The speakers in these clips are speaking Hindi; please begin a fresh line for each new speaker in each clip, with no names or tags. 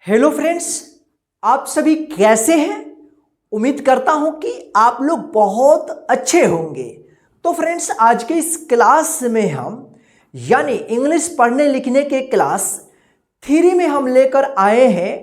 हेलो फ्रेंड्स, आप सभी कैसे हैं। उम्मीद करता हूं कि आप लोग बहुत अच्छे होंगे। तो फ्रेंड्स, आज के इस क्लास में हम यानी इंग्लिश पढ़ने लिखने के क्लास 3 में हम लेकर आए हैं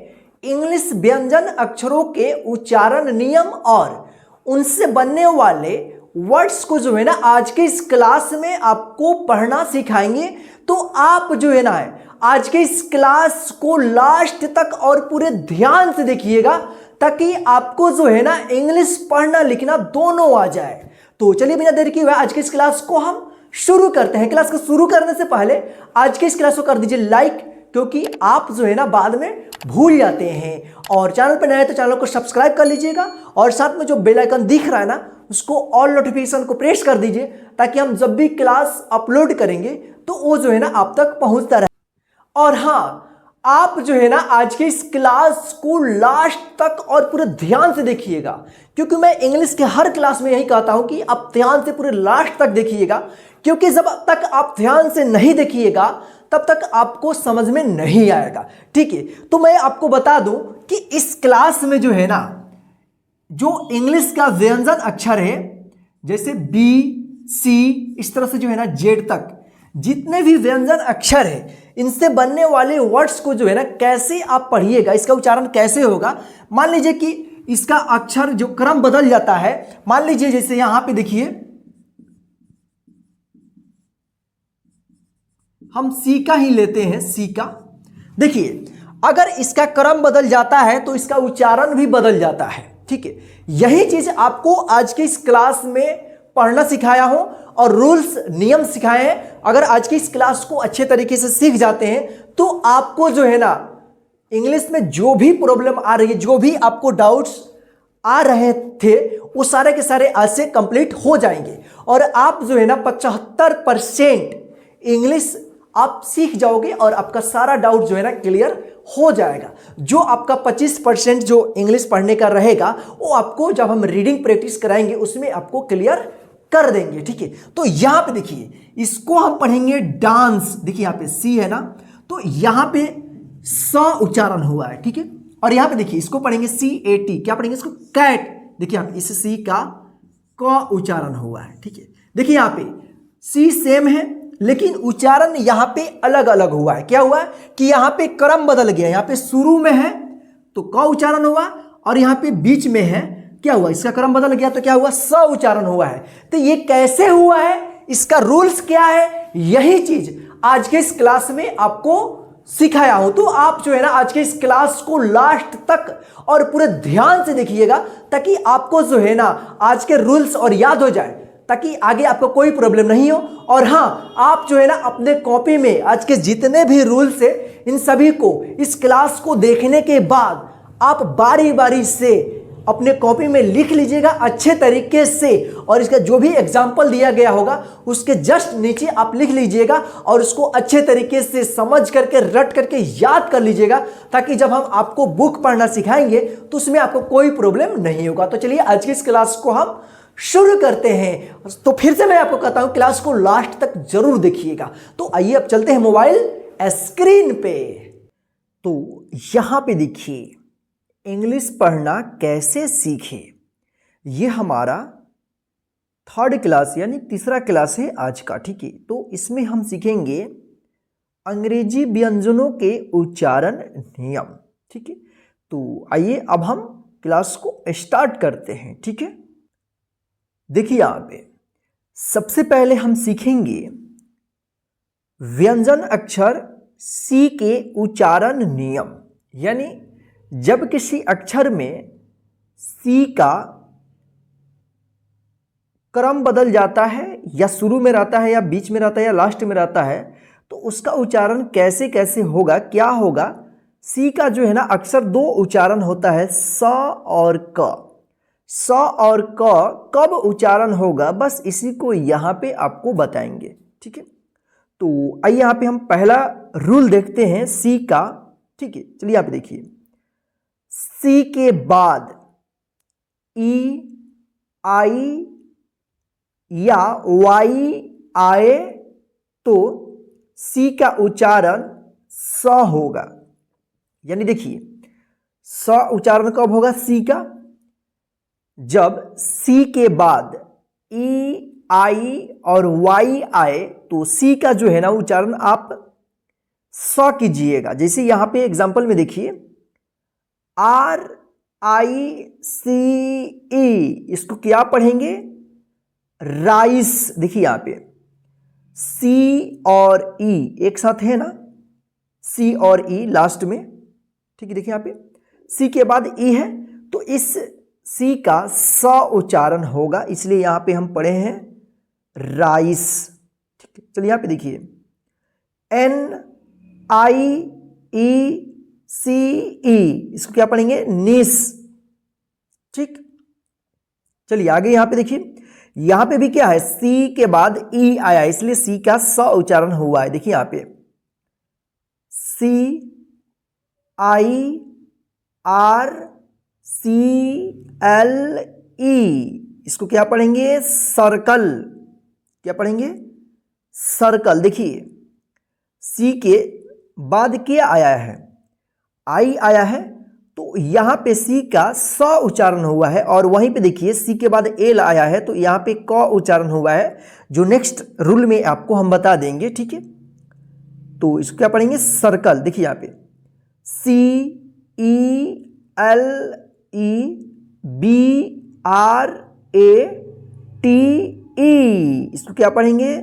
इंग्लिश व्यंजन अक्षरों के उच्चारण नियम और उनसे बनने वाले वर्ड्स को जो है ना आज के इस क्लास में आपको पढ़ना सिखाएंगे। तो आप जो है ना आज के इस क्लास को लास्ट तक और पूरे ध्यान से देखिएगा ताकि आपको जो है ना इंग्लिश पढ़ना लिखना दोनों आ जाए। तो चलिए बिना देर किए हुए आज के इस क्लास को हम शुरू करते हैं। क्लास को शुरू करने से पहले आज के इस क्लास को कर दीजिए लाइक, क्योंकि आप जो है ना बाद में भूल जाते हैं। और चैनल पर नए हैं तो चैनल को सब्सक्राइब कर लीजिएगा और साथ में जो बेल आइकन दिख रहा है ना उसको ऑल नोटिफिकेशन को प्रेस कर दीजिए ताकि हम जब भी क्लास अपलोड करेंगे तो वो जो है ना आप तक पहुंचता रहे। और हाँ, आप जो है ना आज के इस क्लास को लास्ट तक और पूरे ध्यान से देखिएगा, क्योंकि मैं इंग्लिश के हर क्लास में यही कहता हूं कि आप ध्यान से पूरे लास्ट तक देखिएगा, क्योंकि जब तक आप ध्यान से नहीं देखिएगा तब तक आपको समझ में नहीं आएगा। ठीक है, तो मैं आपको बता दूं कि इस क्लास में जो है ना जो इंग्लिश का व्यंजन अक्षर है जैसे बी सी इस तरह से जो है ना जेड तक जितने भी व्यंजन अक्षर है इनसे बनने वाले वर्ड्स को जो है ना कैसे आप पढ़िएगा, इसका उच्चारण कैसे होगा। मान लीजिए कि इसका अक्षर जो क्रम बदल जाता है, मान लीजिए जैसे यहां पे देखिए हम सी का ही लेते हैं, सी का देखिए अगर इसका क्रम बदल जाता है तो इसका उच्चारण भी बदल जाता है। ठीक है, यही चीज आपको आज के इस क्लास में पढ़ना सिखाया हूं और रूल्स नियम सिखाए हैं। अगर आज की इस क्लास को अच्छे तरीके से सीख जाते हैं तो आपको जो है ना इंग्लिश में जो भी प्रॉब्लम आ रही है, जो भी आपको डाउट्स आ रहे थे वो सारे के सारे आज से कंप्लीट हो जाएंगे और आप जो है ना 75% इंग्लिश आप सीख जाओगे और आपका सारा डाउट जो है ना क्लियर हो जाएगा। जो आपका 25% जो इंग्लिश पढ़ने का रहेगा वो आपको जब हम रीडिंग प्रैक्टिस कराएंगे उसमें आपको क्लियर कर देंगे। ठीक है, तो यहां पे देखिए इसको हम पढ़ेंगे डांस। देखिए यहां पे सी है ना, तो यहां पे स उच्चारण हुआ है। ठीक है, और यहां पे देखिए इसको पढ़ेंगे CAT, क्या पढ़ेंगे इसको कैट। देखिए यहां पे इस सी का क उच्चारण हुआ है। ठीक है, देखिए यहां पे सी सेम है लेकिन उच्चारण यहां पे अलग अलग हुआ है। क्या हुआ कि यहां पे क्रम बदल गया, यहां पे शुरू में है तो क उच्चारण हुआ और यहां पे बीच में है क्या हुआ, इसका क्रम बदल गया तो क्या हुआ, स उच्चारण हुआ है। तो ये कैसे हुआ है, इसका रूल्स क्या है, यही चीज आज के इस क्लास में आपको सिखाया हूं। तो आप जो है ना आज के इस क्लास को लास्ट तक और पूरे ध्यान से देखिएगा ताकि आपको जो है ना आज के रूल्स और याद हो जाए, ताकि आगे आपको कोई प्रॉब्लम नहीं हो। और हाँ, आप जो है ना अपने कॉपी में आज के जितने भी रूल्स है इन सभी को इस क्लास को देखने के बाद आप बारी बारी से अपने कॉपी में लिख लीजिएगा अच्छे तरीके से, और इसका जो भी एग्जाम्पल दिया गया होगा उसके जस्ट नीचे आप लिख लीजिएगा और उसको अच्छे तरीके से समझ करके रट करके याद कर लीजिएगा, ताकि जब हम आपको बुक पढ़ना सिखाएंगे तो उसमें आपको कोई प्रॉब्लम नहीं होगा। तो चलिए आज की इस क्लास को हम शुरू करते हैं। तो फिर से मैं आपको कहता हूं क्लास को लास्ट तक जरूर देखिएगा। तो आइए अब चलते हैं मोबाइल स्क्रीन पे। तो यहां पे देखिए इंग्लिश पढ़ना कैसे सीखे, ये हमारा 3rd क्लास यानी तीसरा क्लास है आज का। ठीक है, तो इसमें हम सीखेंगे अंग्रेजी व्यंजनों के उच्चारण नियम। ठीक है, तो आइए अब हम क्लास को स्टार्ट करते हैं। ठीक है, देखिए यहां पे सबसे पहले हम सीखेंगे व्यंजन अक्षर सी के उच्चारण नियम, यानी जब किसी अक्षर में सी का क्रम बदल जाता है या शुरू में रहता है या बीच में रहता है या लास्ट में रहता है तो उसका उच्चारण कैसे कैसे होगा, क्या होगा। सी का जो है ना अक्सर 2 उच्चारण होता है, स और क। स और क कब उच्चारण होगा बस इसी को यहां पे आपको बताएंगे। ठीक है, तो आइए यहां पे हम पहला रूल देखते हैं सी का। ठीक है, चलिए यहां पे देखिए सी के बाद ई आई या वाई आए तो सी का उच्चारण स होगा, यानी देखिए स उच्चारण कब होगा सी का, जब सी के बाद ई आई और वाई आए तो सी का जो है ना उच्चारण आप स कीजिएगा। जैसे यहां पे एग्जांपल में देखिए आर आई सी ई, इसको क्या पढ़ेंगे राइस। देखिए यहां पे सी और ई एक साथ है ना, सी और ई लास्ट में, ठीक है। देखिए यहां पे सी के बाद ई है तो इस सी का स उच्चारण होगा, इसलिए यहां पे हम पढ़े हैं राइस, ठीक है। चलिए यहां पे देखिए एन आई ई सी ई, इसको क्या पढ़ेंगे निस, ठीक। चलिए आगे यहां पे देखिए, यहां पे भी क्या है सी के बाद ई आया इसलिए सी का स उच्चारण हुआ है। देखिए यहां पे सी I R C L E, इसको क्या पढ़ेंगे सर्कल, क्या पढ़ेंगे सर्कल। देखिए सी के बाद क्या आया है आई आया है तो यहां पे सी का स उच्चारण हुआ है, और वहीं पे देखिए सी के बाद एल आया है तो यहां पे क उच्चारण हुआ है, जो नेक्स्ट रूल में आपको हम बता देंगे, ठीक है। तो इसको क्या पढ़ेंगे सर्कल। देखिए यहां पे C E L E B R A T E, इसको क्या पढ़ेंगे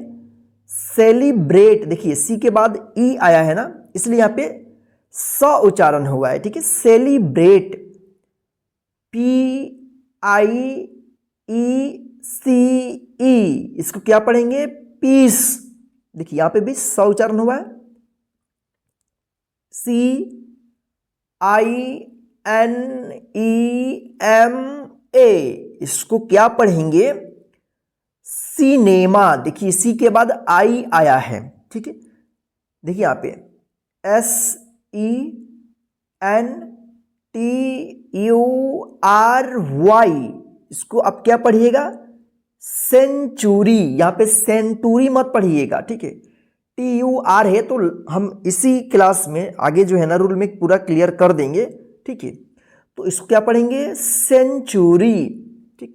सेलिब्रेट। देखिए सी के बाद ई आया है ना इसलिए यहां पे स उच्चारण हुआ है, ठीक है। Celebrate P I E C E, इसको क्या पढ़ेंगे पीस। देखिए यहां पे भी स उच्चारण हुआ है, सी I N E M A, इसको क्या पढ़ेंगे सिनेमा। देखिए सी के बाद आई आया है, ठीक है। देखिए यहां पे S E N T U R Y, इसको आप क्या पढ़िएगा सेंचुरी, यहां पे सेंटूरी मत पढ़िएगा, ठीक है। टी यू आर है तो हम इसी क्लास में आगे जो है ना रूल में पूरा क्लियर कर देंगे, ठीक है। तो इसको क्या पढ़ेंगे सेंचुरी, ठीक।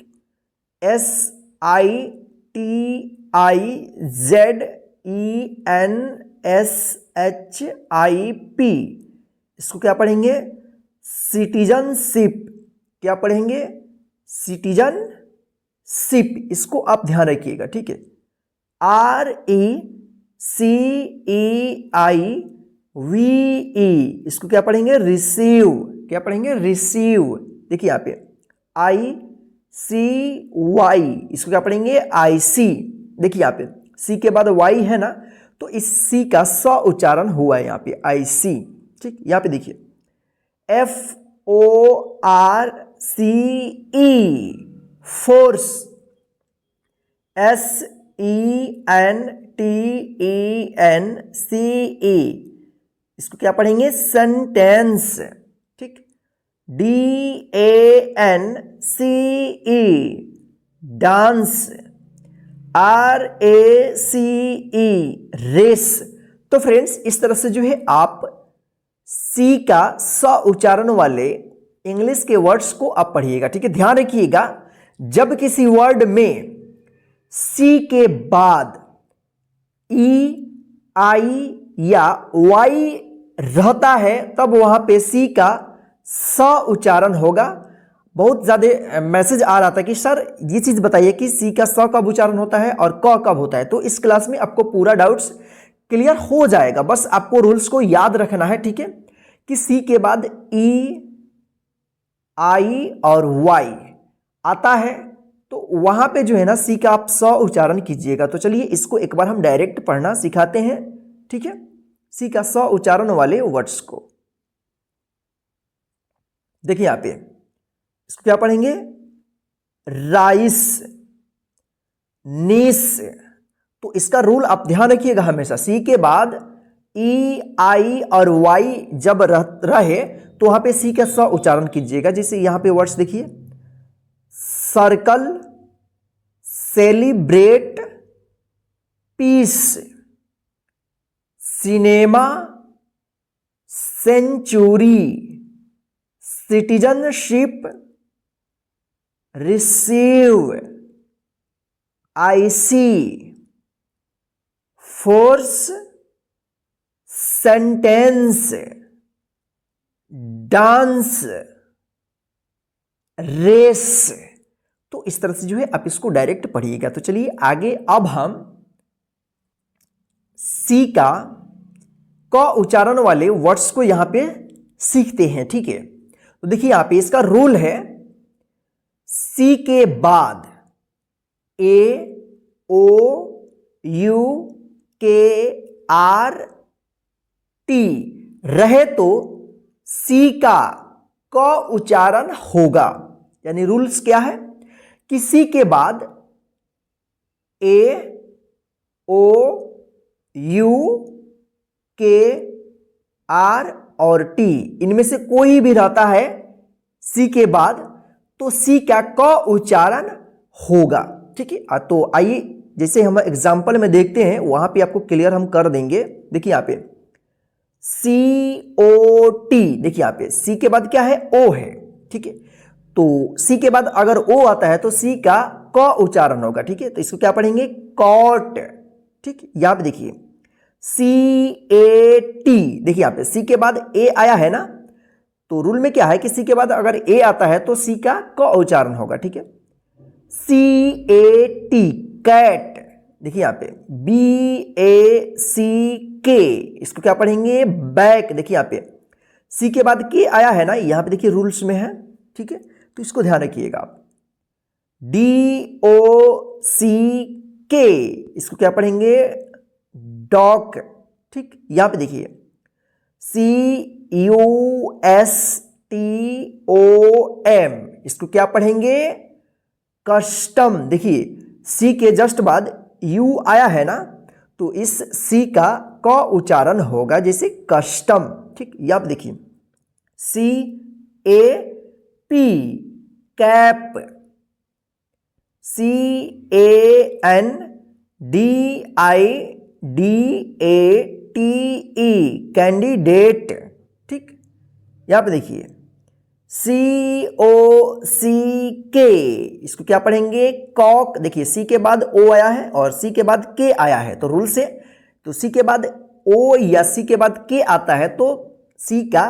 S I T I Z E N S H I P, इसको क्या पढ़ेंगे सिटीजनशिप, क्या पढ़ेंगे सिटीजनशिप, इसको आप ध्यान रखिएगा, ठीक है। आर ई सी ई आई वी ई, इसको क्या पढ़ेंगे रिसीव, क्या पढ़ेंगे रिसीव। देखिए यहां पे आई सी वाई, इसको क्या पढ़ेंगे आई सी। देखिए यहां पे सी के बाद वाई है ना तो इस सी का स उच्चारण हुआ है यहां पे आई सी, ठीक। यहां पे देखिए F O R C E force, S E N T E N C E, इसको क्या पढ़ेंगे सेंटेंस, ठीक। D A N C E dance, R A C E race. तो फ्रेंड्स इस तरह से जो है आप सी का स उच्चारण वाले इंग्लिश के वर्ड्स को आप पढ़िएगा, ठीक है। ध्यान रखिएगा जब किसी वर्ड में सी के बाद ई आई या वाई रहता है तब वहां पे सी का स उच्चारण होगा। बहुत ज्यादा मैसेज आ रहा था कि सर ये चीज बताइए कि सी का स कब उच्चारण होता है और क कब होता है, तो इस क्लास में आपको पूरा डाउट्स क्लियर हो जाएगा। बस आपको रूल्स को याद रखना है, ठीक है, कि सी के बाद ई आई और वाई आता है तो वहां पे जो है ना सी का आप स उच्चारण कीजिएगा। तो चलिए इसको एक बार हम डायरेक्ट पढ़ना सिखाते हैं, ठीक है, सी का स उच्चारण वाले वर्ड्स को। देखिए यहां पे इसको क्या पढ़ेंगे राइस, नीस। तो इसका रूल आप ध्यान रखिएगा हमेशा, सी के बाद ई आई और वाई जब रहे तो वहां पे सी का स उच्चारण कीजिएगा। जैसे यहां पे वर्ड्स देखिए circle, celebrate, peace, cinema, century, citizenship, receive, icy, force, sentence, dance, race. तो इस तरह से जो है आप इसको डायरेक्ट पढ़िएगा। तो चलिए आगे, अब हम सी का उच्चारण वाले वर्ड्स को यहां पे सीखते हैं। ठीक है, तो देखिए यहां पे इसका रूल है, सी के बाद ए ओ यू के आर टी रहे तो सी का क उच्चारण होगा। यानी रूल्स क्या है कि सी के बाद ए ओ यू के आर और टी इनमें से कोई भी रहता है सी के बाद तो सी का क उच्चारण होगा। ठीक है, तो आइए जैसे हम एग्जाम्पल में देखते हैं वहां पे आपको क्लियर हम कर देंगे। देखिए यहाँ पे सी ओ टी, देखिए यहाँ पे सी के बाद क्या है, ओ है। ठीक है, तो सी के बाद अगर ओ आता है तो सी का क उच्चारण होगा। ठीक है, तो इसको क्या पढ़ेंगे, कॉट। ठीक, यहाँ पे देखिए सी ए टी, देखिए यहाँ पे सी के बाद ए आया है ना, तो रूल में क्या है कि सी के बाद अगर ए आता है तो सी का क उच्चारण होगा। ठीक है, सी ए टी, कैट। देखिए यहाँ पे बी ए सी के, इसको क्या पढ़ेंगे, बैक। देखिए यहाँ पे सी के बाद के आया है ना, यहाँ पे देखिए रूल्स में है। ठीक है, तो इसको ध्यान रखिएगा आप। डी ओ सी के, इसको क्या पढ़ेंगे, डॉक। ठीक, यहां पे देखिए C U S T O M, इसको क्या पढ़ेंगे, कस्टम। देखिए सी के जस्ट बाद यू आया है ना, तो इस सी का क उच्चारण होगा जैसे कस्टम। ठीक, यहां पे देखिए C A P, cap. C A N D I D A T E, candidate. ठीक, यहां पे देखिए सी ओ सी के, इसको क्या पढ़ेंगे, कॉक। देखिए सी के बाद ओ आया है और सी के बाद के आया है, तो रूल से तो सी के बाद ओ या सी के बाद के आता है तो सी का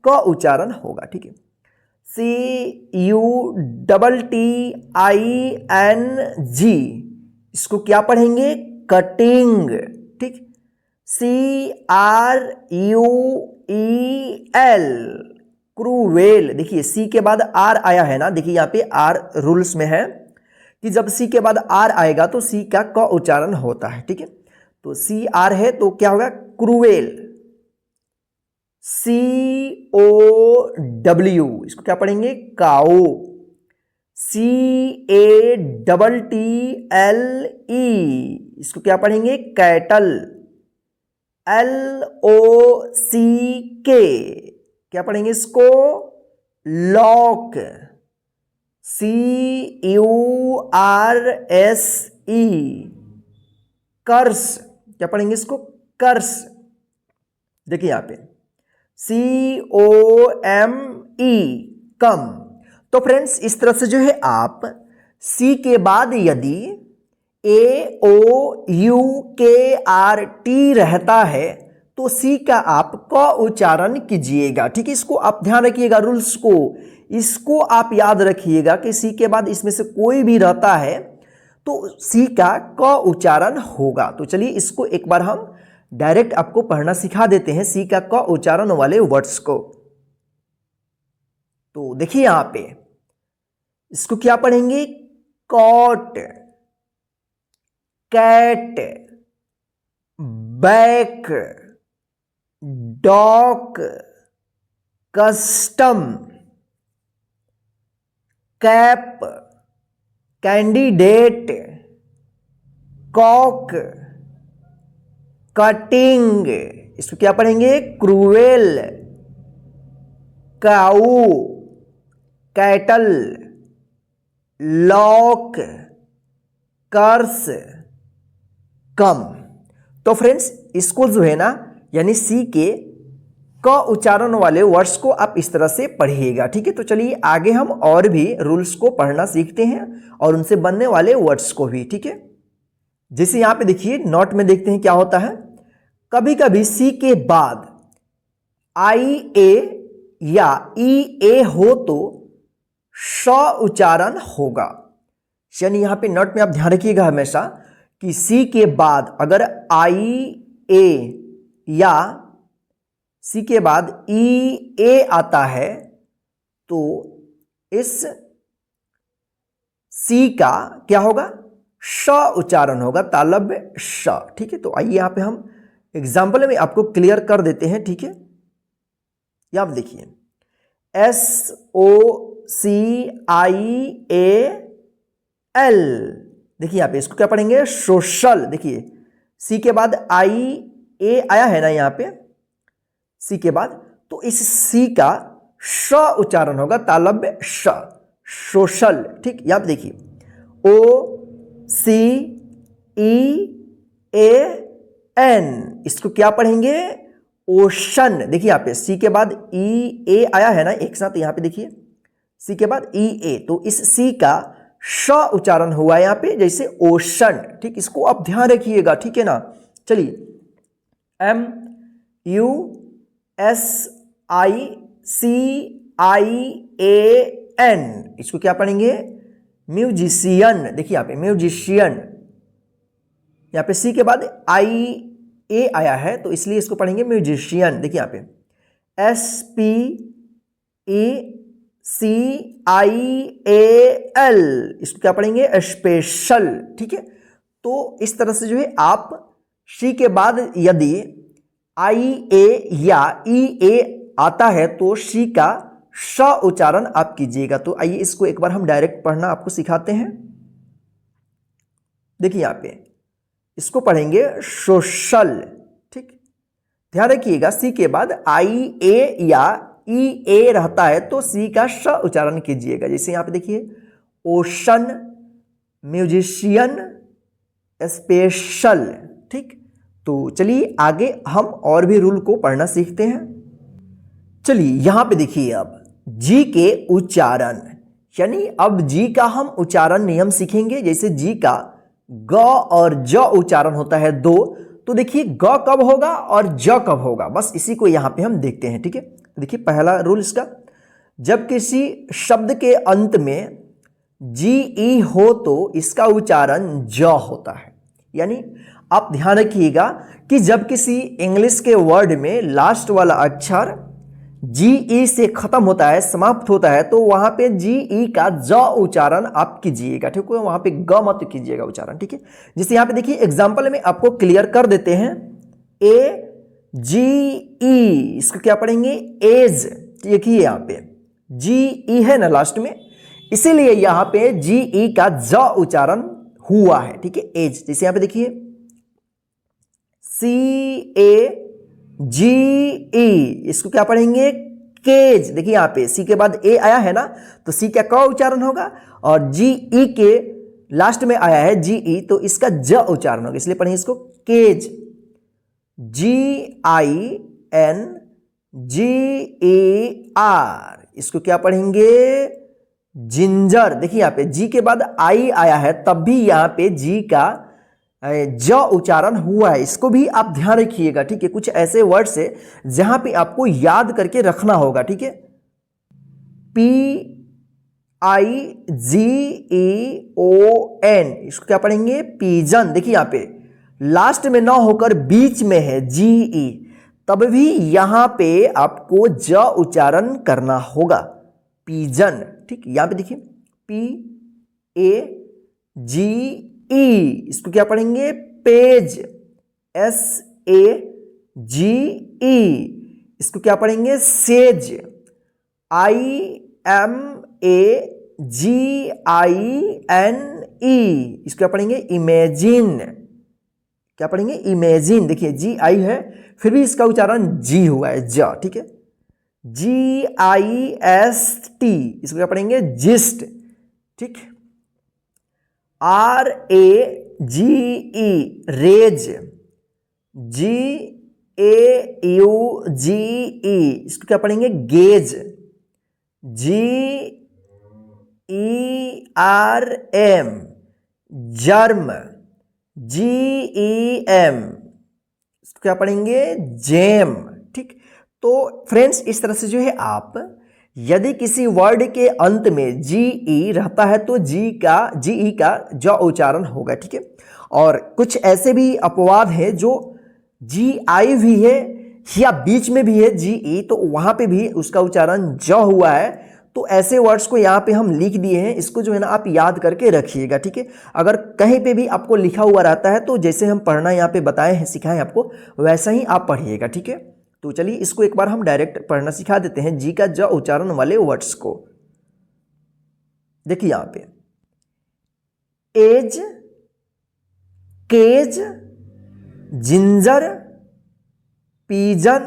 क उच्चारण होगा। ठीक है, C U double T I N G, इसको क्या पढ़ेंगे, कटिंग। ठीक, C R U E L, cruel. देखिए सी के बाद आर आया है ना, देखिए यहाँ पे आर रूल्स में है कि जब सी के बाद आर आएगा तो सी का क उच्चारण होता है। ठीक है, तो सी आर है तो क्या होगा, क्रूवेल। सी ओ डब्ल्यू, इसको क्या पढ़ेंगे, cow. C A double T L E, इसको क्या पढ़ेंगे, कैटल। एल ओ सी के, क्या पढ़ेंगे इसको, lock. C U R S E, curse, क्या पढ़ेंगे इसको, कर्स। देखिए यहां पे सी ओ एम ई, कम। तो फ्रेंड्स इस तरह से जो है आप सी के बाद यदि ए ओ यू के आर टी रहता है तो सी का आप क उच्चारण कीजिएगा। ठीक है, इसको आप ध्यान रखिएगा, रूल्स को इसको आप याद रखिएगा कि सी के बाद इसमें से कोई भी रहता है तो सी का क उच्चारण होगा। तो चलिए इसको एक बार हम डायरेक्ट आपको पढ़ना सिखा देते हैं सी का क उच्चारण वाले वर्ड्स को। तो देखिए यहां पे इसको क्या पढ़ेंगे, cot, cat, back, dock, custom, cap, candidate, cock, cutting, इसको क्या पढ़ेंगे, cruel, cow, cattle, lock, curse, come. तो फ्रेंड्स इसको जो है ना यानी सी के क उच्चारण वाले वर्ड्स को आप इस तरह से पढ़िएगा, ठीक है। तो चलिए आगे हम और भी रूल्स को पढ़ना सीखते हैं और उनसे बनने वाले वर्ड्स को भी, ठीक है। जैसे यहां पे देखिए नोट में देखते हैं क्या होता है। कभी कभी सी के बाद आई ए या ई ए हो तो श उच्चारण होगा। यानी यहां पे नोट में आप ध्यान रखिएगा हमेशा कि सी के बाद अगर आई ए या सी के बाद ई ए आता है तो इस सी का क्या होगा, श उच्चारण होगा, तालव्य श, ठीक है। तो आइए यहां पे हम एग्जाम्पल में आपको क्लियर कर देते हैं, ठीक है। यहां आप देखिए SOCIAL, देखिए यहां पे इसको क्या पढ़ेंगे, सोशल। देखिए सी के बाद आई ए आया है ना यहां पे सी के बाद, तो इस सी का श उच्चारण होगा, तालव्य श, सोशल, ठीक। यहां पे देखिए OCEAN, इसको क्या पढ़ेंगे, ओशन। देखिए यहां पे सी के बाद ई ए आया है ना एक साथ, यहां पे देखिए सी के बाद ई ए, तो इस सी का श उच्चारण हुआ यहां पे जैसे ओशन, ठीक। इसको आप ध्यान रखिएगा, ठीक है ना। चलिए MUSICIAN, इसको क्या पढ़ेंगे, म्यूजिशियन। देखिए यहां पे म्यूजिशियन, यहां पे सी के बाद आई ए आया है तो इसलिए इसको पढ़ेंगे म्यूजिशियन। देखिए यहां पे SPECIAL, इसको क्या पढ़ेंगे, स्पेशल, ठीक है। तो इस तरह से जो है आप सी के बाद यदि आई ए या ई ए आता है तो सी का श उच्चारण आप कीजिएगा। तो आइए इसको एक बार हम डायरेक्ट पढ़ना आपको सिखाते हैं। देखिए यहां पे इसको पढ़ेंगे सोशल, ठीक। ध्यान रखिएगा सी के बाद आई ए या ई ए रहता है तो सी का श उच्चारण कीजिएगा। जैसे यहां पे देखिए ओशन, म्यूजिशियन, स्पेशल, ठीक। तो चलिए आगे हम और भी रूल को पढ़ना सीखते हैं। चलिए यहां पे देखिए अब जी के उच्चारण, यानी अब जी का हम उच्चारण नियम सीखेंगे। जैसे जी का ग और ज उच्चारण होता है दो, तो देखिए ग कब होगा और ज कब होगा, बस इसी को यहां पे हम देखते हैं, ठीक है। देखिए पहला रूल इसका, जब किसी शब्द के अंत में जी ई हो तो इसका उच्चारण ज होता है। यानी आप ध्यान रखिएगा कि जब किसी इंग्लिश के वर्ड में लास्ट वाला अक्षर जी ई से खत्म होता है, समाप्त होता है, तो वहां पे जी ई का ज उच्चारण आप कीजिएगा, ठीक है। वहां पे ग मत कीजिएगा उच्चारण, ठीक है। जैसे यहां पे देखिए एग्जांपल में आपको क्लियर कर देते हैं। AGE, इसको क्या पढ़ेंगे, एज। देखिए यहां पे जी ई है ना लास्ट में, इसीलिए यहां पे जी ई का ज उच्चारण हुआ है, ठीक है, एज। जैसे यहां पे देखिए CAGE, इसको क्या पढ़ेंगे, केज। देखिए यहां पे सी के बाद ए आया है ना, तो सी का क उच्चारण होगा और जी ई के लास्ट में आया है जी ई, तो इसका ज उच्चारण होगा, इसलिए पढ़ेंगे इसको केज। GINGER, इसको क्या पढ़ेंगे, जिंजर। देखिए यहां पे जी के बाद आई आया है तब भी यहां पे जी का ज उच्चारण हुआ है, इसको भी आप ध्यान रखिएगा, ठीक है। कुछ ऐसे वर्ड्स है जहां पे आपको याद करके रखना होगा, ठीक है। PIGEON, इसको क्या पढ़ेंगे, पीजन। देखिए यहां पे लास्ट में ना होकर बीच में है GE, तब भी यहां पे आपको ज उच्चारण करना होगा, पीजन, ठीक। यहां पे देखिए PAGE, इसको क्या पढ़ेंगे, पेज। SAGE, इसको क्या पढ़ेंगे, सेज। IMAGINE, इसको क्या पढ़ेंगे, इमेजिन। क्या पढ़ेंगे, इमेजिन। देखिए जी आई है फिर भी इसका उच्चारण जी हुआ है, ज, ठीक है। GIST, इसको क्या पढ़ेंगे, जिस्ट, ठीक। RAGE, raise. GRADE, AUGE, इसको क्या पढ़ेंगे? गेज। GERM, germ. GEM, इसको क्या पढ़ेंगे? जैम। ठीक। तो फ्रेंड्स, इस तरह से जो है आप यदि किसी वर्ड के अंत में GE रहता है तो GE का ज उच्चारण होगा। ठीक है। और कुछ ऐसे भी अपवाद हैं जो GI भी है या बीच में भी है GE, तो वहां पे भी उसका उच्चारण ज हुआ है। तो ऐसे वर्ड्स को यहाँ पे हम लिख दिए हैं, इसको जो है ना आप याद करके रखिएगा। ठीक है। अगर कहीं पे भी आपको लिखा हुआ रहता है तो जैसे हम पढ़ना यहाँ पे बताए हैं, सिखाए आपको, वैसा ही आप पढ़िएगा। ठीक है। तो चलिए इसको एक बार हम डायरेक्ट पढ़ना सिखा देते हैं, जी का ज उच्चारण वाले वर्ड्स को। देखिए यहाँ पे edge, cage, ginger, pigeon,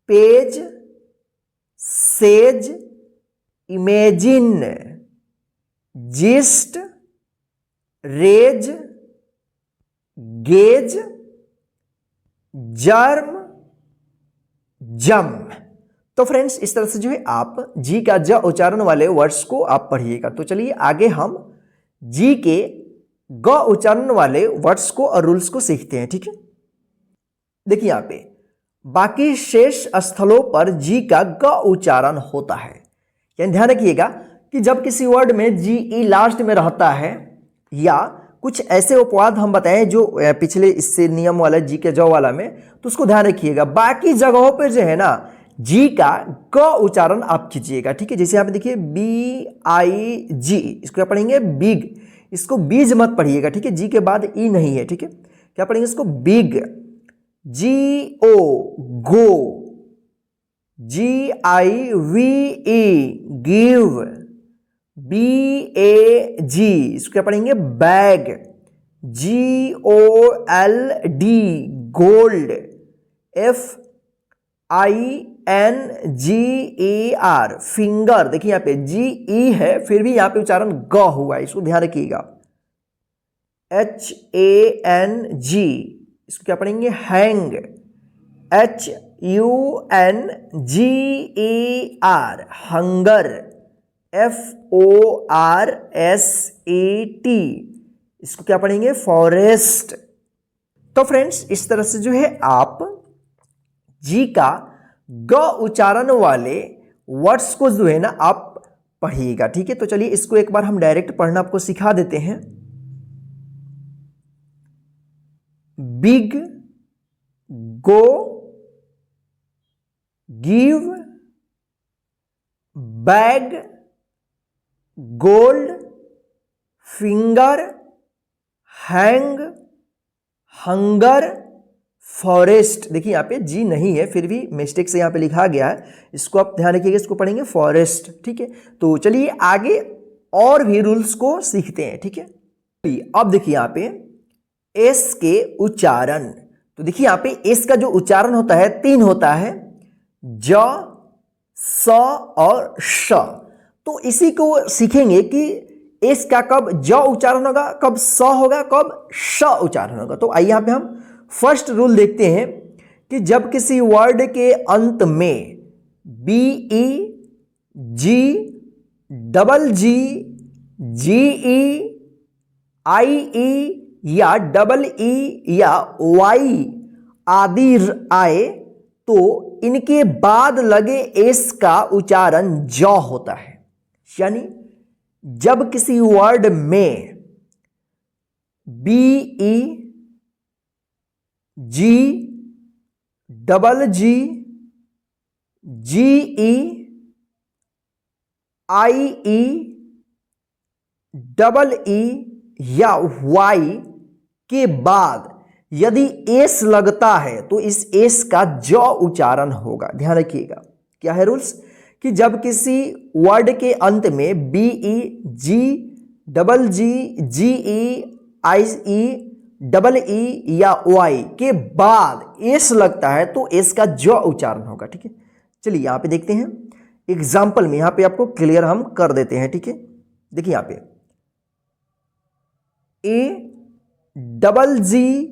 page, sage, imagine, gist, rage, gauge, germ, jam. तो फ्रेंड्स, इस तरह से जो है आप जी का ज उच्चारण वाले वर्ड्स को आप पढ़िएगा। तो चलिए आगे हम जी के ग उच्चारण वाले वर्ड्स को और रूल्स को सीखते हैं। ठीक है। देखिए यहाँ पे बाकी शेष स्थलों पर जी का ग उच्चारण होता है। यानी ध्यान रखिएगा कि जब किसी वर्ड में GE लास्ट में रहता है, या कुछ ऐसे उपवाद हम बताएं जो पिछले इससे नियम वाला जी के ज वाला में, तो उसको ध्यान रखिएगा। बाकी जगहों पर जो है ना जी का ग उच्चारण आप कीजिएगा। ठीक है। जैसे यहाँ पे देखिए BIG, इसको क्या पढ़ेंगे? बिग। इसको बीज मत पढ़िएगा। ठीक है। जी के बाद ई नहीं है। ठीक है। क्या पढ़ेंगे इसको? बिग। GO, गो। GIVE, give. BAG, इसको क्या पढ़ेंगे? Bag. GOLD, gold. FINGER, finger. देखिए यहाँ पे GE है, फिर भी यहाँ पे उच्चारण ग हुआ है, इसको ध्यान रखिएगा। HANG, इसको क्या पढ़ेंगे? हैंग। HUNGER, hunger. FORSET, इसको क्या पढ़ेंगे? फॉरेस्ट। तो फ्रेंड्स, इस तरह से जो है आप जी का ग उच्चारण वाले वर्ड्स को जो है ना आप पढ़िएगा। ठीक है। तो चलिए इसको एक बार हम डायरेक्ट पढ़ना आपको सिखा देते हैं। Big, go, give, bag, gold, finger, hang, hunger, forest. देखिए यहाँ पे जी नहीं है, फिर भी मिस्टेक से यहाँ पे लिखा गया है, इसको आप ध्यान रखिएगा, इसको पढ़ेंगे फॉरेस्ट। ठीक है। तो चलिए आगे और भी रूल्स को सीखते हैं। ठीक है। अब देखिए यहाँ पे एस के उच्चारण। तो देखिए यहाँ पे एस का जो उच्चारण होता है 3 होता है, ज, स और श। तो इसी को सीखेंगे कि एस का कब ज उच्चारण होगा, कब स होगा, कब श उच्चारण होगा। तो आइए यहाँ पे हम फर्स्ट रूल देखते हैं कि जब किसी वर्ड के अंत में BE, G, double G, GE, IE या डबल E या Y आदि आए तो इनके बाद लगे एस का उच्चारण ज होता है। यानी जब किसी वर्ड में BE, G, double G, GE, IE, double E या Y के बाद यदि एस लगता है तो इस एस का ज उच्चारण होगा। ध्यान रखिएगा क्या है रूल्स, कि जब किसी वर्ड के अंत में BE, G, double G, GE, IE, double E या Y के बाद एस लगता है तो एस का ज उच्चारण होगा। ठीक है। चलिए यहां पे देखते हैं एग्जाम्पल में, यहां पे आपको क्लियर हम कर देते हैं। ठीक है। देखिए यहां पे A, डबल G,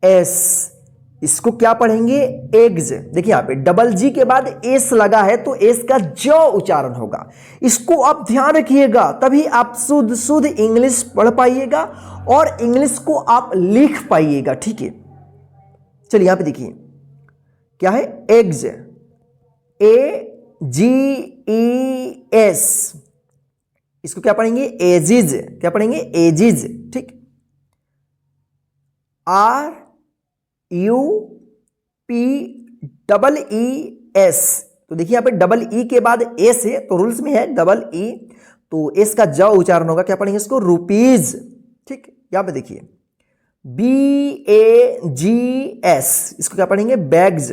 S, इसको क्या पढ़ेंगे, एग्स। देखिए यहाँ पे डबल जी के बाद एस लगा है तो एस का ज उच्चारण होगा। इसको आप ध्यान रखिएगा, तभी आप शुद्ध शुद्ध इंग्लिश पढ़ पाइएगा और इंग्लिश को आप लिख पाइएगा। ठीक है, चलिए यहाँ पे देखिए क्या है, एग्स, AGES। इसको क्या पढ़ेंगे, एजिज। क्या पढ़ेंगे, एजिज। ठीक, RUPEES। तो देखिए यहाँ पे डबल ई के बाद एस है तो रूल्स में है डबल ई, तो एस का ज उच्चारण होगा। क्या पढ़ेंगे इसको, रुपीज। ठीक, यहाँ पे देखिए BAGS, इसको क्या पढ़ेंगे, बैग्स।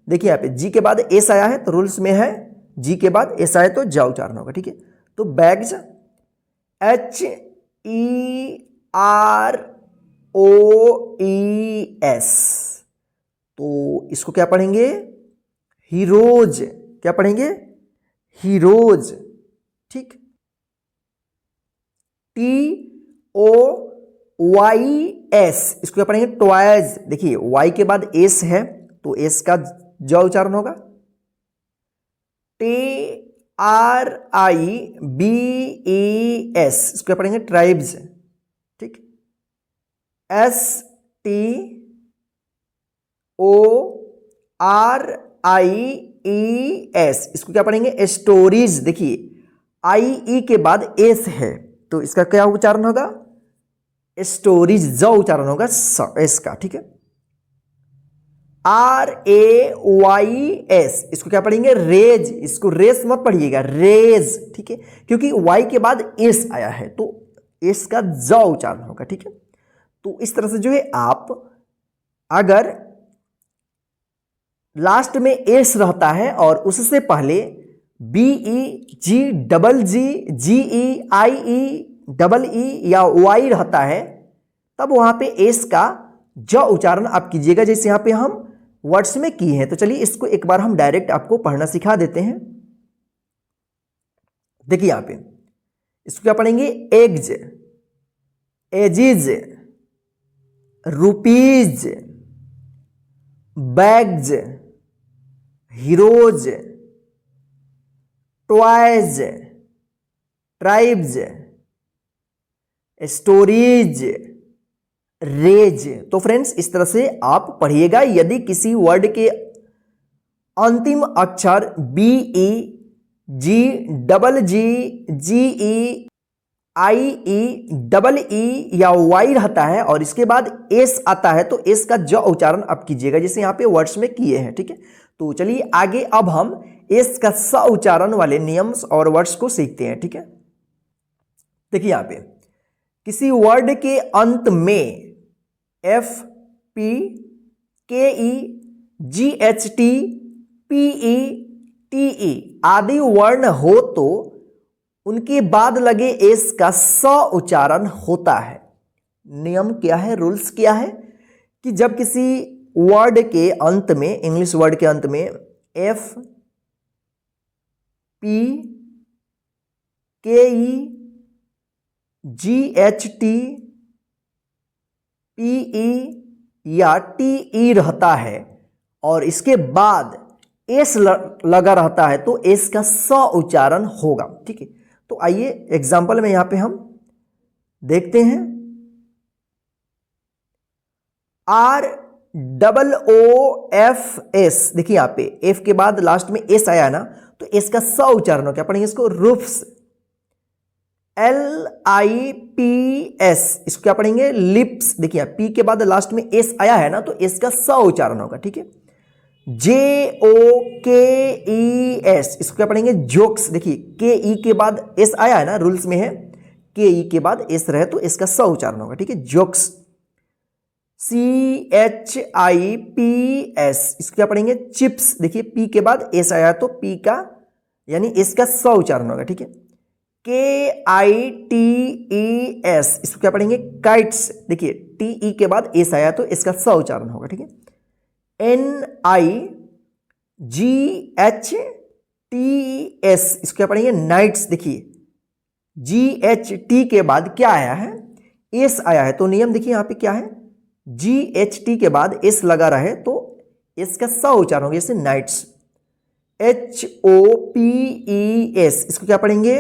देखिए यहाँ पे जी के बाद एस आया है तो रूल्स में है जी के बाद एस आए तो ज उच्चारण होगा। ठीक है, तो बैग्स, HEROES। तो इसको क्या पढ़ेंगे, हीरोज। क्या पढ़ेंगे, हीरोज। ठीक, TOYS, इसको क्या पढ़ेंगे, टॉयज। देखिए वाई के बाद एस है तो एस का ज उच्चारण होगा। TRIBES, इसको क्या पढ़ेंगे, ट्राइब्स। ठीक, STORIES, इसको क्या पढ़ेंगे, स्टोरीज। देखिए IE के बाद एस है तो इसका क्या उच्चारण होगा, स्टोरीज, ज उच्चारण होगा एस का। ठीक है, RAYS, इसको क्या पढ़ेंगे, रेज। इसको रेस मत पढ़िएगा, रेज। ठीक है, क्योंकि वाई के बाद एस आया है तो एस का ज उच्चारण होगा। ठीक है, तो इस तरह से जो है आप अगर लास्ट में एस रहता है और उससे पहले BEGGGEIE या वाई रहता है तब वहां पे एस का ज उच्चारण आप कीजिएगा, जैसे यहां पे हम वर्ड्स में किए हैं। तो चलिए इसको एक बार हम डायरेक्ट आपको पढ़ना सिखा देते हैं। देखिए यहां पे इसको क्या पढ़ेंगे, eggs, ages, rupees, bags, heroes, toys, tribes, stories, rays. तो फ्रेंड्स इस तरह से आप पढ़िएगा। यदि किसी वर्ड के अंतिम अक्षर BEGGGEIE या वाई रहता है और इसके बाद एस आता है तो एस का ज उच्चारण आप कीजिएगा, जैसे यहाँ पे वर्ड्स में किए हैं। ठीक है, तो चलिए आगे अब हम एस का स उच्चारण वाले नियम्स और वर्ड्स को सीखते हैं। ठीक है, देखिए यहाँ पे किसी वर्ड के अंत में FPKEGHTPETE आदि वर्ण हो तो उनके बाद लगे एस का स उच्चारण होता है। नियम क्या है, रूल्स क्या है कि जब किसी वर्ड के अंत में, इंग्लिश वर्ड के अंत में FPKEGHTPE या TE रहता है और इसके बाद एस लगा रहता है तो एस का स उच्चारण होगा। ठीक है, तो आइए एग्जाम्पल में यहां पे हम देखते हैं। ROOFS, देखिए यहां पे एफ के बाद लास्ट में एस आया है ना तो एस का स उच्चारण हो, क्या पढ़ेंगे इसको, रूफ्स। LIPS, इसको क्या पढ़ेंगे, लिप्स। देखिए पी के बाद लास्ट में एस आया है ना तो एस का स उच्चारण होगा। ठीक है, JOKES, इसको क्या पढ़ेंगे, जोक्स। देखिए के ई के बाद एस आया है ना, रूल्स में है के ई के बाद एस रहे तो इसका स उच्चारण होगा। ठीक है, जोक्स। CHIPS, इसको क्या पढ़ेंगे, चिप्स। देखिए पी के बाद एस आया तो पी का यानी एस का स उच्चारण होगा। ठीक है, KITES, इसको क्या पढ़ेंगे, काइट्स। देखिए TE के बाद एस आया तो इसका स उच्चारण होगा। ठीक है, NIGHTS, इसको क्या पढ़ेंगे, नाइट्स। देखिए GHT के बाद क्या आया है, एस आया है तो नियम देखिए यहां पे क्या है, GHT के बाद एस लगा रहे तो इसका स उच्चारण होगा, जैसे नाइट्स, HOPES, इसको क्या पढ़ेंगे?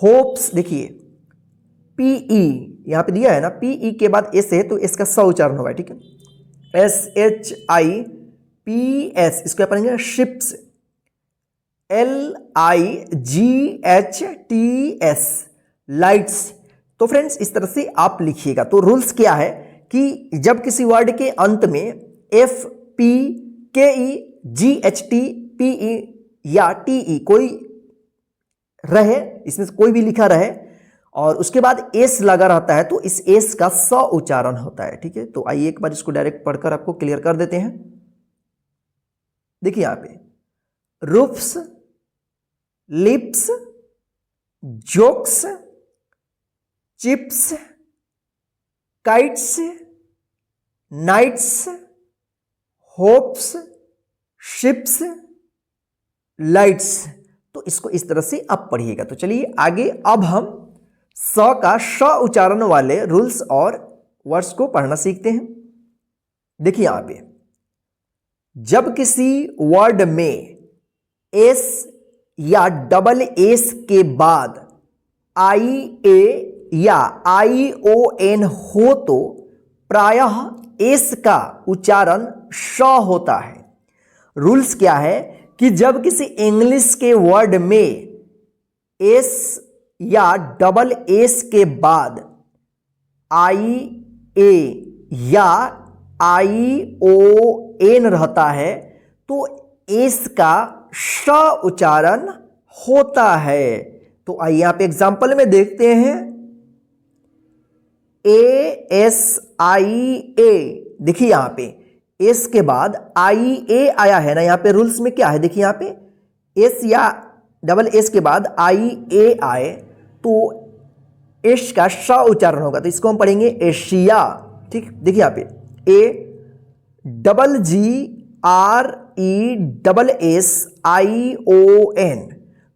होप्स। देखिए PE यहां पे दिया है ना, PE के बाद एस है तो इसका स उच्चारण होगा, ठीक है। SHIPS, इसको क्या पढ़ेंगे? शिप्स। LIGHTS, lights. तो फ्रेंड्स इस तरह से आप लिखिएगा। तो रूल्स क्या है कि जब किसी वर्ड के अंत में FPKE GHTPE या TE कोई रहे, इसमें से कोई भी लिखा रहे और उसके बाद एस लगा रहता है तो इस एस का स उच्चारण होता है, ठीक है। तो आइए एक बार इसको डायरेक्ट पढ़कर आपको क्लियर कर देते हैं। देखिए यहां पे roofs, lips, jokes, chips, kites, nights, hopes, ships, lights. तो इसको इस तरह से आप पढ़िएगा। तो चलिए आगे अब हम स का श उच्चारण वाले रूल्स और वर्ड्स को पढ़ना सीखते हैं। देखिए यहां पे जब किसी वर्ड में एस या डबल एस के बाद IA या ION हो तो प्रायः एस का उच्चारण श होता है। रूल्स क्या है कि जब किसी इंग्लिश के वर्ड में एस या डबल एस के बाद IA या ION रहता है तो एस का श उच्चारण होता है। तो आइए यहां पे एग्जांपल में देखते हैं। ASIA, देखिए यहां पे एस के बाद IA आया है ना, यहां पे रूल्स में क्या है? देखिए यहां पे एस या डबल एस के बाद IA आए तो एस का श उच्चारण होगा, तो इसको हम पढ़ेंगे एशिया, ठीक। देखिए यहां पे AGRESSION,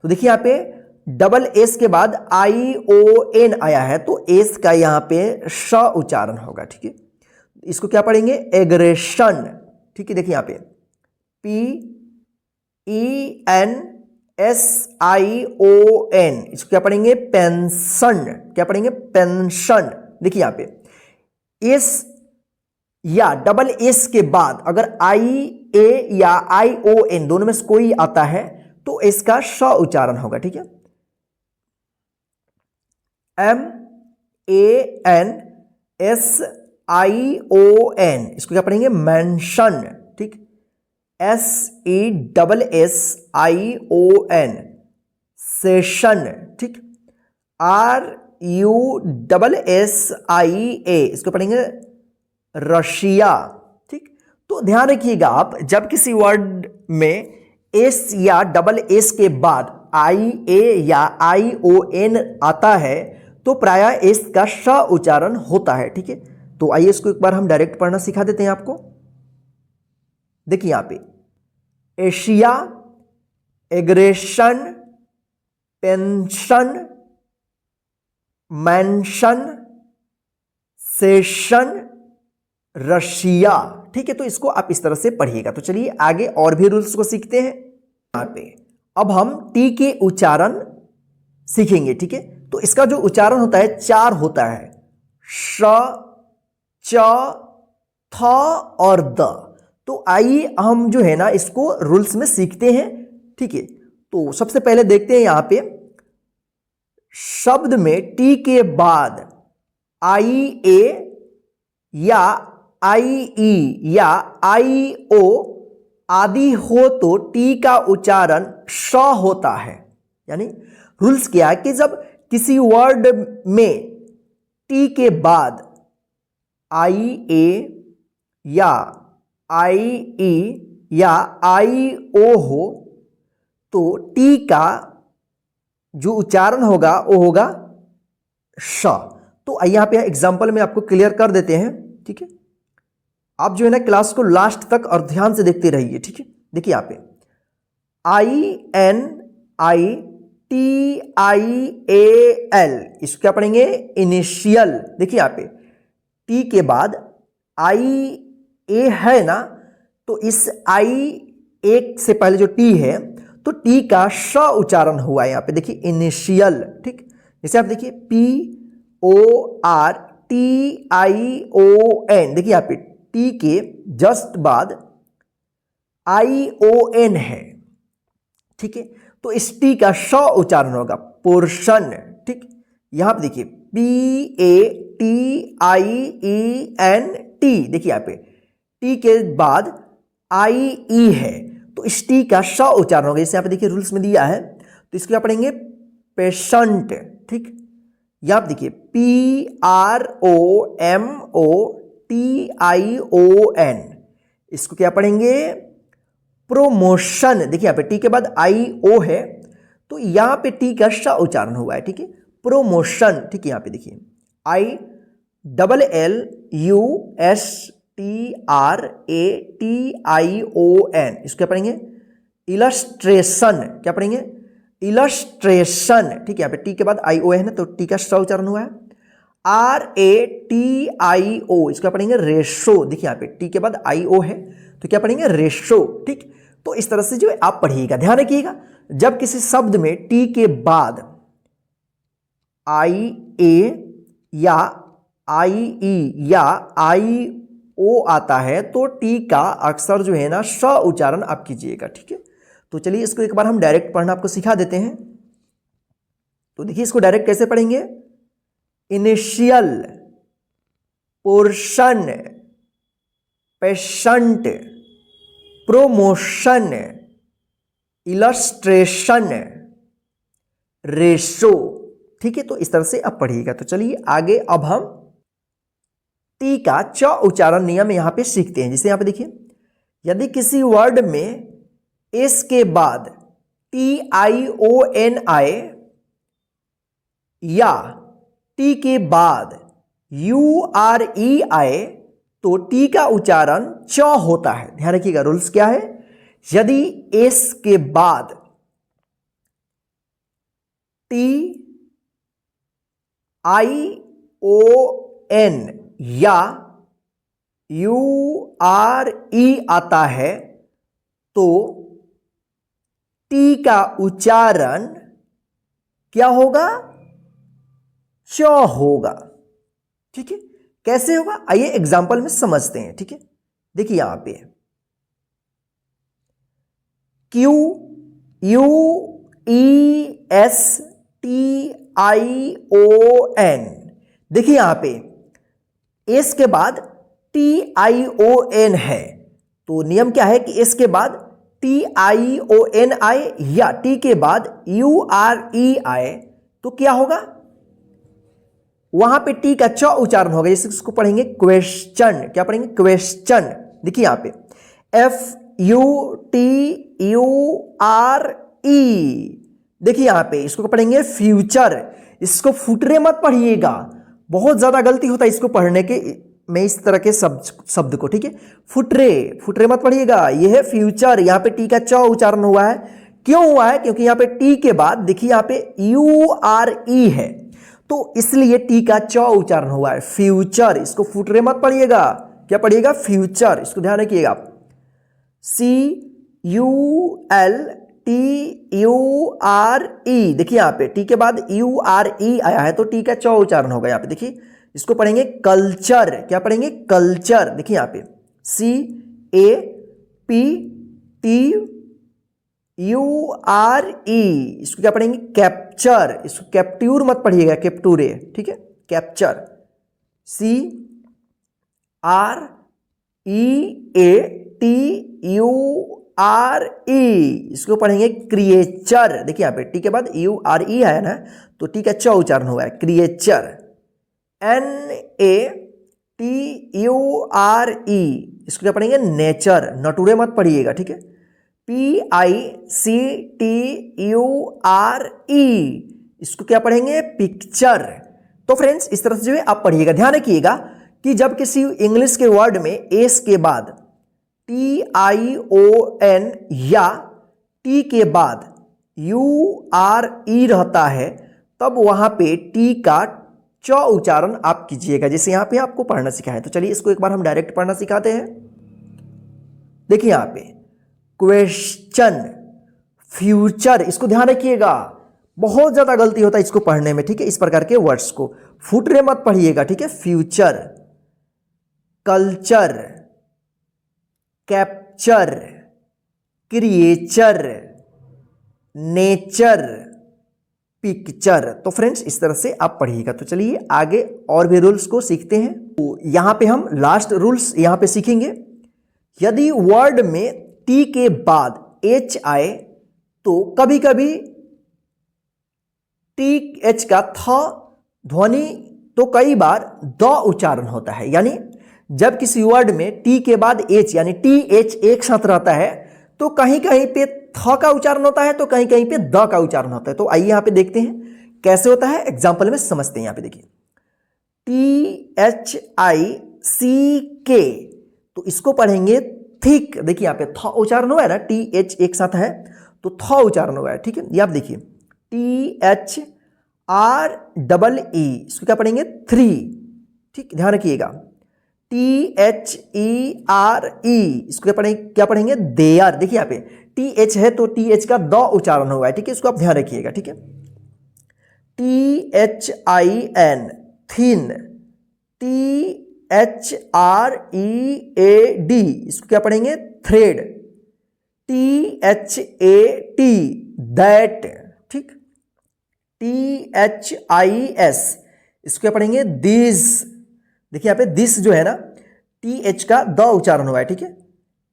तो देखिए यहां पे डबल एस के बाद ION आया है तो एस का यहां पे श उच्चारण होगा, ठीक है। इसको क्या पढ़ेंगे? एग्रेशन, ठीक है। देखिए यहां पे PENSION, इसको क्या पढ़ेंगे? पेंशन, क्या पढ़ेंगे? पेंशन। देखिए यहां पे एस या डबल एस के बाद अगर IA या ION दोनों में से कोई आता है तो इसका श उच्चारण होगा, ठीक है। MANSION, इसको क्या पढ़ेंगे? मेंशन, ठीक। SESSION, सेशन, ठीक। RUSSIA, इसको पढ़ेंगे रशिया, ठीक। तो ध्यान रखिएगा आप जब किसी वर्ड में एस या डबल एस के बाद IA या ION आता है तो प्रायः एस का श उच्चारण होता है, ठीक है। तो आइए इसको एक बार हम डायरेक्ट पढ़ना सिखा देते हैं आपको। देखिए यहां पे Asia, aggression, pension, mention, session, Russia, ठीक है। तो इसको आप इस तरह से पढ़िएगा। तो चलिए आगे और भी रूल्स को सीखते हैं। यहां पे अब हम टी के उच्चारण सीखेंगे, ठीक है। तो इसका जो उच्चारण होता है 4 होता है, श, च, थ और द। तो आइए हम जो है ना इसको रूल्स में सीखते हैं, ठीक है। तो सबसे पहले देखते हैं यहां पे शब्द में टी के बाद IA या IE या IO आदि हो तो टी का उच्चारण श होता है। यानी रूल्स क्या है कि जब किसी वर्ड में टी के बाद IA या IE या IO हो तो टी का जो उच्चारण होगा वो होगा श। तो यहां पे एग्जांपल में आपको क्लियर कर देते हैं, ठीक है। आप जो है ना क्लास को लास्ट तक और ध्यान से देखते रहिए, ठीक है। देखिए यहां पे INITIAL, इसको क्या पढ़ेंगे? इनिशियल। देखिए यहां पे टी के बाद आई ए है ना, तो इस आई एक से पहले जो टी है तो टी का श उच्चारण हुआ है यहाँ पे, देखिए इनिशियल, ठीक। जैसे आप देखिए PORTION, देखिए यहाँ पे टी के जस्ट बाद ION है, ठीक है। तो इस टी का श उच्चारण होगा पोर्शन, ठीक। यहां पे देखिए PATIENT, देखिए यहाँ पे टी के बाद IE है, तो इस टी का श उच्चारण होगा। जैसे यहाँ पे देखिए रूल्स में दिया है, तो इसको क्या पढ़ेंगे पेशेंट, ठीक। यहाँ पे देखिए PROMOTION, इसको क्या पढ़ेंगे प्रोमोशन। देखिए यहाँ पे टी के बाद IO है, तो यहाँ पे टी का श उच्चारण हुआ है, ठीक है, प्रोमोशन, ठीक है। यहाँ पे देखिए ILLUSTRATION, इसको क्या पढ़ेंगे इलस्ट्रेशन, क्या पढ़ेंगे इलस्ट्रेशन, ठीक है। यहाँ पे टी के बाद IO है ना, तो टी का श उच्चारण हुआ है। RATIO, इसको क्या पढ़ेंगे रेशो, देखिए यहाँ पे टी के बाद IO है, तो क्या पढ़ेंगे रेशो, ठीक। तो इस तरह से जो है आप पढ़िएगा, ध्यान रखिएगा जब किसी शब्द में टी के बाद IA या IE या IO आता है तो टी का अक्सर जो है ना श उच्चारण आप कीजिएगा, ठीक है। तो चलिए इसको एक बार हम डायरेक्ट पढ़ना आपको सिखा देते हैं। तो देखिए इसको डायरेक्ट कैसे पढ़ेंगे, initial, portion, patient, promotion, illustration, ratio, ठीक है। तो इस तरह से अब पढ़िएगा। तो चलिए आगे अब हम टी का च उच्चारण नियम यहां पे सीखते हैं। जैसे यहां पे देखिए यदि किसी वर्ड में एस के बाद TION आए या टी के बाद URE आए तो टी का उच्चारण च होता है। ध्यान रखिएगा रूल्स क्या है, यदि एस के बाद TION या URE आता है तो टी का उच्चारण क्या होगा च होगा, ठीक है। कैसे होगा आइए एग्जाम्पल में समझते हैं, ठीक है। देखिए यहां पे QUESTION, देखिए यहां पे एस के बाद TION है, तो नियम क्या है कि एस के बाद TION आए या टी के बाद URE आए तो क्या होगा वहां पे टी का च उच्चारण होगा। जैसे इसको पढ़ेंगे क्वेश्चन, क्या पढ़ेंगे क्वेश्चन। देखिए यहां पे FUTURE, देखिए यहां पे इसको पढ़ेंगे फ्यूचर। इसको फुटरे मत पढ़िएगा, बहुत ज्यादा गलती होता है इसको पढ़ने के में इस तरह के शब्द को, ठीक है। फुटरे मत पढ़िएगा, यह है फ्यूचर। यहां पे टी का च उच्चारण हुआ है, क्यों हुआ है क्योंकि यहां पे टी के बाद देखिए यहां पे URE है, तो इसलिए टी का च उच्चारण हुआ है फ्यूचर। इसको फुटरे मत पढ़िएगा, क्या पढ़िएगा फ्यूचर, इसको ध्यान रखिएगा। CULTURE, देखिए यहां पे टी के बाद URE आया है तो टी का च उच्चारण होगा। यहां पे देखिए इसको पढ़ेंगे कल्चर, क्या पढ़ेंगे कल्चर। देखिए यहां पे CAPTURE, इसको क्या पढ़ेंगे कैप्चर। इसको कैप्ट्यूर मत पढ़िएगा, कैप्टूरे, ठीक है, कैप्चर। CREATURE, इसको पढ़ेंगे क्रिएचर। देखिए यहां पे टी के बाद URE है ना, तो टी का च उच्चारण हुआ है क्रिएचर। NATURE, इसको क्या पढ़ेंगे नेचर, नटूरे मत पढ़िएगा, ठीक है। PICTURE, इसको क्या पढ़ेंगे पिक्चर। तो फ्रेंड्स इस तरह से जो है आप पढ़िएगा। ध्यान रखिएगा कि जब किसी इंग्लिश के वर्ड में एस के बाद TION या टी के बाद URE रहता है तब वहां पे टी का च उच्चारण आप कीजिएगा, जैसे यहां पे आपको पढ़ना सिखाया है। तो चलिए इसको एक बार हम डायरेक्ट पढ़ना सिखाते हैं। देखिए यहां पे क्वेश्चन, फ्यूचर, इसको ध्यान रखिएगा, बहुत ज्यादा गलती होता है इसको पढ़ने में, ठीक है। इस प्रकार के वर्ड्स को फुटरे मत पढ़िएगा, ठीक है। Future, culture, capture, creature, nature, picture. तो फ्रेंड्स इस तरह से आप पढ़िएगा। तो चलिए आगे और भी रूल्स को सीखते हैं। तो यहां पे हम लास्ट रूल्स यहां पे सीखेंगे। यदि वर्ड में टी के बाद एच आए तो कभी कभी टी एच का थ ध्वनि तो कई बार द उच्चारण होता है। यानी जब किसी वर्ड में टी के बाद एच यानी टी एच एक साथ रहता है तो कहीं कहीं पे थ का उच्चारण होता है, तो कहीं कहीं पे द का उच्चारण होता है। तो आइए यहां पे देखते हैं कैसे होता है, एग्जाम्पल में समझते हैं। यहां पे देखिए THICK, तो इसको पढ़ेंगे थिक। देखिए यहां पे थ उच्चारण हुआ है ना, TH एक साथ है तो थ उच्चारण हुआ है, ठीक है। ये आप देखिए THREE, इसको क्या पढ़ेंगे थ्री, ठीक, ध्यान रखिएगा। THERE, इसको क्या पढ़ेंगे देयर। देखिए यहाँ पे TH है तो TH का द उच्चारण हुआ है, ठीक है, इसको आप ध्यान रखिएगा, ठीक है। THIN, थिन, THREAD, इसको क्या पढ़ेंगे थ्रेड। THAT, दैट, ठीक। THIS, इसको क्या पढ़ेंगे दिस। देखिए यहाँ पे दिस जो है ना, TH का द उच्चारण हुआ है, ठीक है।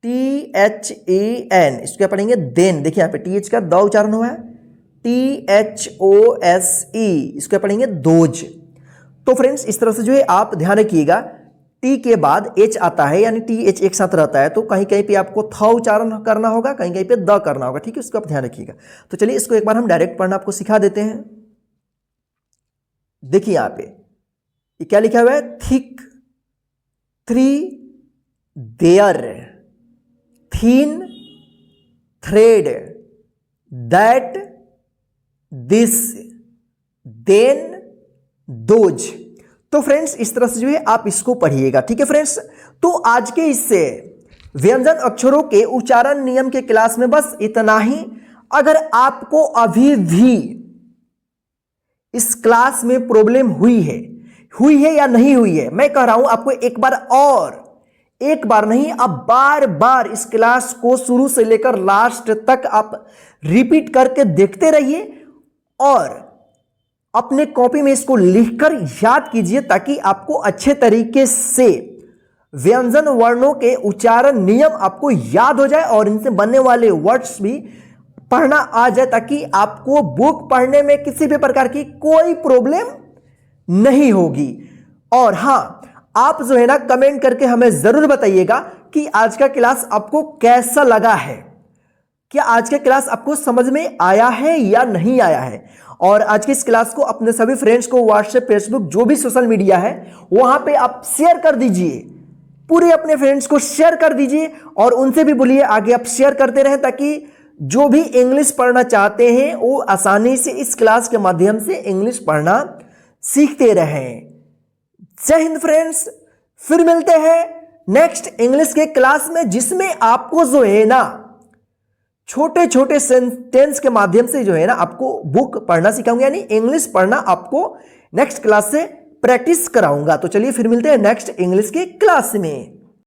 THEN, इसको क्या पढ़ेंगे देन। देखिए यहाँ पे TH का द उच्चारण हुआ है। THOSE, इसको क्या पढ़ेंगे दोज। तो फ्रेंड्स इस तरह से जो है आप ध्यान रखिएगा, टी के बाद एच आता है यानी TH एक साथ रहता है तो कहीं कहीं पे आपको थ उच्चारण करना होगा, कहीं कहीं पे द करना होगा, ठीक है, इसको आप ध्यान रखिएगा। तो चलिए इसको एक बार हम डायरेक्ट पढ़ना आपको सिखा देते हैं। देखिए यहाँ पे ये क्या लिखा हुआ है, thick, three, there, thin, thread, that, this, then, those. तो फ्रेंड्स इस तरह से जो है आप इसको पढ़िएगा, ठीक है फ्रेंड्स। तो आज के इससे व्यंजन अक्षरों के उच्चारण नियम के क्लास में बस इतना ही। अगर आपको अभी भी इस क्लास में प्रॉब्लम हुई है या नहीं हुई है, मैं कह रहा हूं आपको एक बार नहीं, अब बार बार इस क्लास को शुरू से लेकर लास्ट तक आप रिपीट करके देखते रहिए और अपने कॉपी में इसको लिखकर याद कीजिए ताकि आपको अच्छे तरीके से व्यंजन वर्णों के उच्चारण नियम आपको याद हो जाए और इनसे बनने वाले वर्ड्स भी पढ़ना आ जाए, ताकि आपको बुक पढ़ने में किसी भी प्रकार की कोई प्रॉब्लम नहीं होगी। और हां, आप जो है ना कमेंट करके हमें जरूर बताइएगा कि आज का क्लास आपको कैसा लगा है, क्या आज का क्लास आपको समझ में आया है या नहीं आया है। और आज की इस क्लास को अपने सभी फ्रेंड्स को व्हाट्सएप, फेसबुक, जो भी सोशल मीडिया है वहां पे आप शेयर कर दीजिए, पूरे अपने फ्रेंड्स को शेयर कर दीजिए और उनसे भी बोलिए आगे आप शेयर करते रहें, ताकि जो भी इंग्लिश पढ़ना चाहते हैं वो आसानी से इस क्लास के माध्यम से इंग्लिश पढ़ना सीखते रहें। जय हिंद फ्रेंड्स, फिर मिलते हैं नेक्स्ट इंग्लिश के क्लास में, जिसमें आपको जो है ना छोटे छोटे सेंटेंस के माध्यम से जो है ना आपको बुक पढ़ना सिखाऊंगा, यानी इंग्लिश पढ़ना आपको नेक्स्ट क्लास से प्रैक्टिस कराऊंगा। तो चलिए फिर मिलते हैं नेक्स्ट इंग्लिश के क्लास में।